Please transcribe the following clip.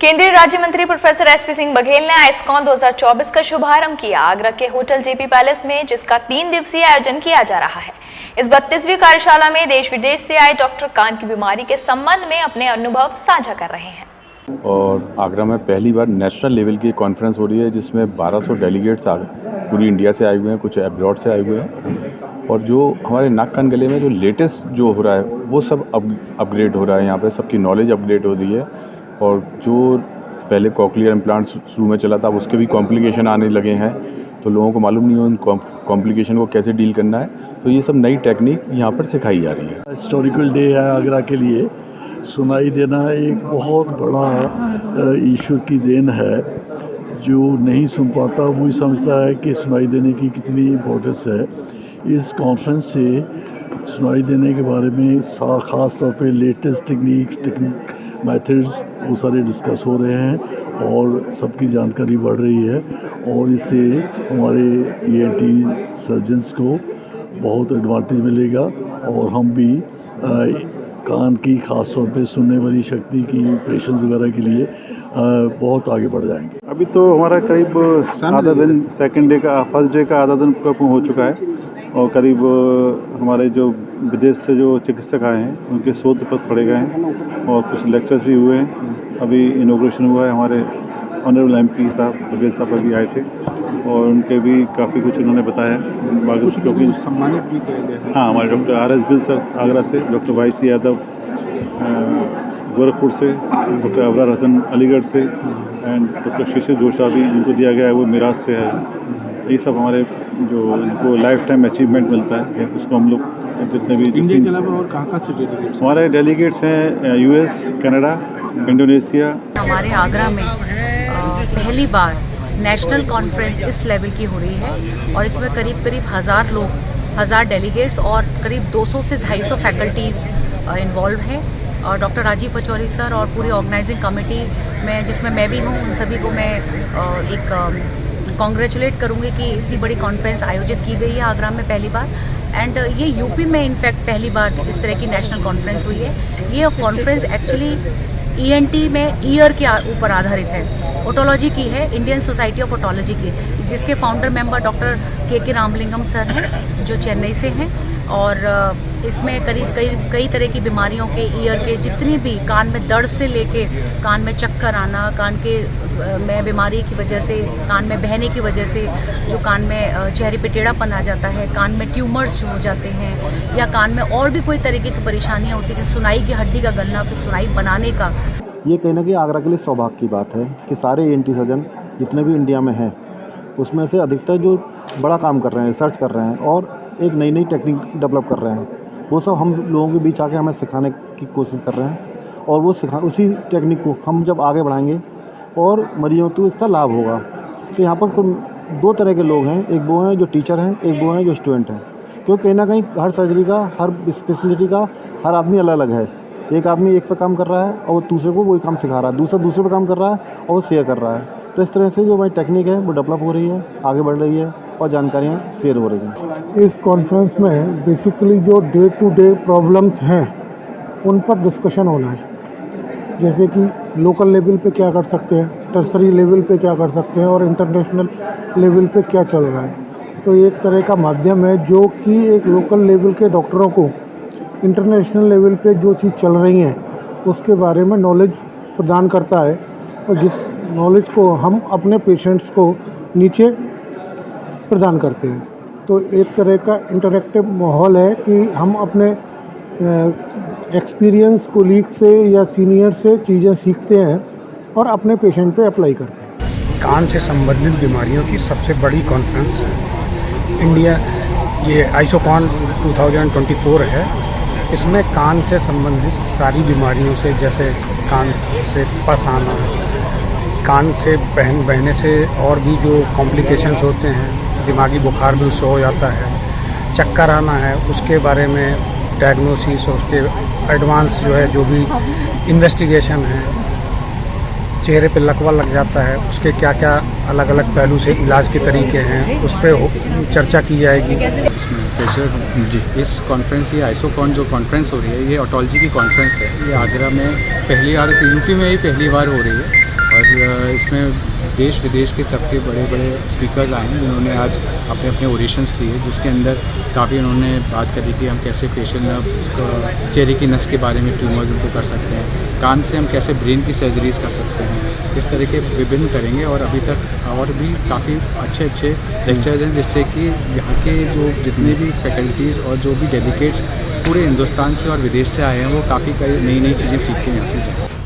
केंद्रीय राज्य मंत्री प्रोफेसर एसपी सिंह बघेल ने आइसकॉन 2024 का शुभारंभ किया आगरा के होटल जेपी पैलेस में, जिसका 3 दिवसीय आयोजन किया जा रहा है। इस 32वीं कार्यशाला में देश विदेश से आए डॉक्टर कान की बीमारी के संबंध में अपने अनुभव साझा कर रहे हैं। और आगरा में पहली बार नेशनल लेवल की कॉन्फ्रेंस हो रही है, जिसमें 1200 डेलीगेट्स पूरी इंडिया से आए हुए हैं, कुछ अब्रॉड से आए हुए हैं। और जो हमारे नाक कान गले में जो लेटेस्ट जो हो रहा है वो सब अपग्रेड हो रहा है। यहाँ पे सबकी नॉलेज अपग्रेड हो रही है। और जो पहले कॉकलियर इम्प्लांट शुरू में चला था, अब उसके भी कॉम्प्लिकेशन आने लगे हैं, तो लोगों को मालूम नहीं है उन कॉम्प्लिकेशन को कैसे डील करना है। तो ये सब नई टेक्निक यहाँ पर सिखाई जा रही है। हिस्टोरिकल डे है आगरा के लिए। सुनाई देना एक बहुत बड़ा ईश्वर की देन है। जो नहीं सुन पाता वही समझता है कि सुनाई देने की कितनी इम्पोर्टेंस है। इस कॉन्फ्रेंस से सुनाई देने के बारे में ख़ास तौर पे लेटेस्ट टेक्निक मेथड्स वो सारे डिस्कस हो रहे हैं और सबकी जानकारी बढ़ रही है। और इससे हमारे ENT सर्जन्स को बहुत एडवांटेज मिलेगा और हम भी कान की ख़ास तौर पे सुनने वाली शक्ति की ऑपरेशन वगैरह के लिए बहुत आगे बढ़ जाएंगे। अभी तो हमारा करीब आधा दिन फर्स्ट डे का आधा दिन हो चुका है। और करीब हमारे जो विदेश से जो चिकित्सक आए हैं उनके शोध पत्र पढ़े गए हैं और कुछ लेक्चर्स भी हुए हैं। अभी इनॉग्रेशन हुआ है। हमारे ऑनरेबल MP साहब बघेल साहब भी आए थे और उनके भी काफ़ी कुछ उन्होंने बताया। क्योंकि सम्मानित भी किया गया। हाँ, हमारे doctor RS Gill sir Agra से, डॉक्टर YC यादव गोरखपुर से, डॉक्टर अबरार हसन अलीगढ़ से एंड डॉक्टर शिशिर जोशा भी उनको दिया गया है, वो मिराज से है। ये सब हमारे जो उनको लाइफ टाइम अचीवमेंट मिलता है, उसको हम लोग जितने भी इंडिया के अलावा और कहाँ से डेलीगेट्स हमारे डेलीगेट्स हैं US, कनाडा, इंडोनेशिया। हमारे आगरा में पहली बार नेशनल कॉन्फ्रेंस इस लेवल की हो रही है और इसमें करीब 1000 डेलीगेट्स और करीब 200 से 250 फैकल्टीज़ इन्वॉल्व हैं। और डॉक्टर राजीव पचौरी सर और पूरी ऑर्गेनाइजिंग कमेटी में, जिसमें मैं भी हूँ, उन सभी को मैं एक कॉन्ग्रेचुलेट करूँगी कि इतनी बड़ी कॉन्फ्रेंस आयोजित की गई है आगरा में पहली बार। एंड ये यूपी में इनफैक्ट पहली बार इस तरह की नेशनल कॉन्फ्रेंस हुई है। ये कॉन्फ्रेंस एक्चुअली ENT में ईयर के ऊपर आधारित है, ओटोलॉजी की है, इंडियन सोसाइटी ऑफ ओटोलॉजी की, जिसके फाउंडर मेंबर डॉक्टर के रामलिंगम सर हैं जो चेन्नई से हैं। और इसमें कई तरह की बीमारियों के ईयर के जितनी भी कान में दर्द से लेके कान में चक्कर आना, कान के में बीमारी की वजह से, कान में बहने की वजह से जो कान में चेहरे पे टेढ़ापन आ जाता है, कान में ट्यूमर्स हो जाते हैं, या कान में और भी कोई तरीके की परेशानियाँ होती है, जैसे सुनाई की हड्डी का गलना, फिर सुनाई बनाने का। ये कहना कि आगरा के लिए सौभाग्य की बात है कि सारे ENT सर्जन जितने भी इंडिया में हैं उसमें से अधिकतर जो बड़ा काम कर रहे हैं, रिसर्च कर रहे हैं और एक नई टेक्निक डेवलप कर रहे हैं, वो सब हम लोगों के बीच आके हमें सिखाने की कोशिश कर रहे हैं। और वो उसी टेक्निक को हम जब आगे बढ़ाएंगे और मरीजों को इसका लाभ होगा। तो यहाँ पर 2 तरह के लोग हैं, एक वो हैं जो टीचर हैं, एक वो हैं जो स्टूडेंट हैं। क्योंकि कहीं ना कहीं हर सर्जरी का, हर स्पेशलिटी का हर आदमी अलग अलग है। एक आदमी एक पे काम कर रहा है और दूसरे को वही काम सिखा रहा है, दूसरे पे काम कर रहा है और वो शेयर कर रहा है। तो इस तरह से जो हमारी टेक्निक है वो डेवलप हो रही है, आगे बढ़ रही है और जानकारियाँ शेयर हो रही हैं। इस कॉन्फ्रेंस में बेसिकली जो डे टू डे प्रॉब्लम्स हैं उन पर डिस्कशन होना है। जैसे कि लोकल लेवल पे क्या कर सकते हैं, टर्सरी लेवल पे क्या कर सकते हैं और इंटरनेशनल लेवल पे क्या चल रहा है। तो एक तरह का माध्यम है जो कि एक लोकल लेवल के डॉक्टरों को इंटरनेशनल लेवल पे जो चीज़ चल रही हैं उसके बारे में नॉलेज प्रदान करता है। और जिस नॉलेज को हम अपने पेशेंट्स को नीचे प्रदान करते हैं। तो एक तरह का इंटरैक्टिव माहौल है कि हम अपने एक्सपीरियंस कोलीग से या सीनियर से चीज़ें सीखते हैं और अपने पेशेंट पे अप्लाई करते हैं। कान से संबंधित बीमारियों की सबसे बड़ी कॉन्फ्रेंस इंडिया, ये आइसोकॉन 2024 है। इसमें कान से संबंधित सारी बीमारियों से, जैसे कान से पस आना, कान से बहने से और भी जो कॉम्प्लिकेशंस होते हैं, दिमागी बुखार भी उससे हो जाता है, चक्कर आना है, उसके बारे में डायग्नोसिस और उसके एडवांस जो है जो भी इन्वेस्टिगेशन है, चेहरे पे लकवा लग जाता है, उसके क्या क्या अलग अलग पहलू से इलाज के तरीके हैं, उस पर चर्चा की जाएगी। जी, इस कॉन्फ्रेंस, ये आइसोकॉन जो कॉन्फ्रेंस हो रही है, ये ओटोलॉजी की कॉन्फ्रेंस है। ये आगरा में पहली बार, यूपी में ही पहली बार हो रही है। और इसमें देश विदेश के सबके बड़े बड़े स्पीकर्स आए हैं जिन्होंने आज अपने अपने ओरेशंस दिए, जिसके अंदर काफ़ी उन्होंने बात करी कि हम कैसे फेशियल नर्व, चेहरे की नस के बारे में ट्यूमर्स उनको कर सकते हैं, कान से हम कैसे ब्रेन की सर्जरीज कर सकते हैं, इस तरह के विभिन्न करेंगे। और अभी तक और भी काफ़ी अच्छे अच्छे लेक्चर्स हैं, जिससे कि यहाँ के जो जितने भी फैकल्टीज़ और जो भी डेलीगेट्स पूरे हिंदुस्तान से और विदेश से आए हैं वो काफ़ी नई नई चीज़ें सीख के यहाँ से जाएँ।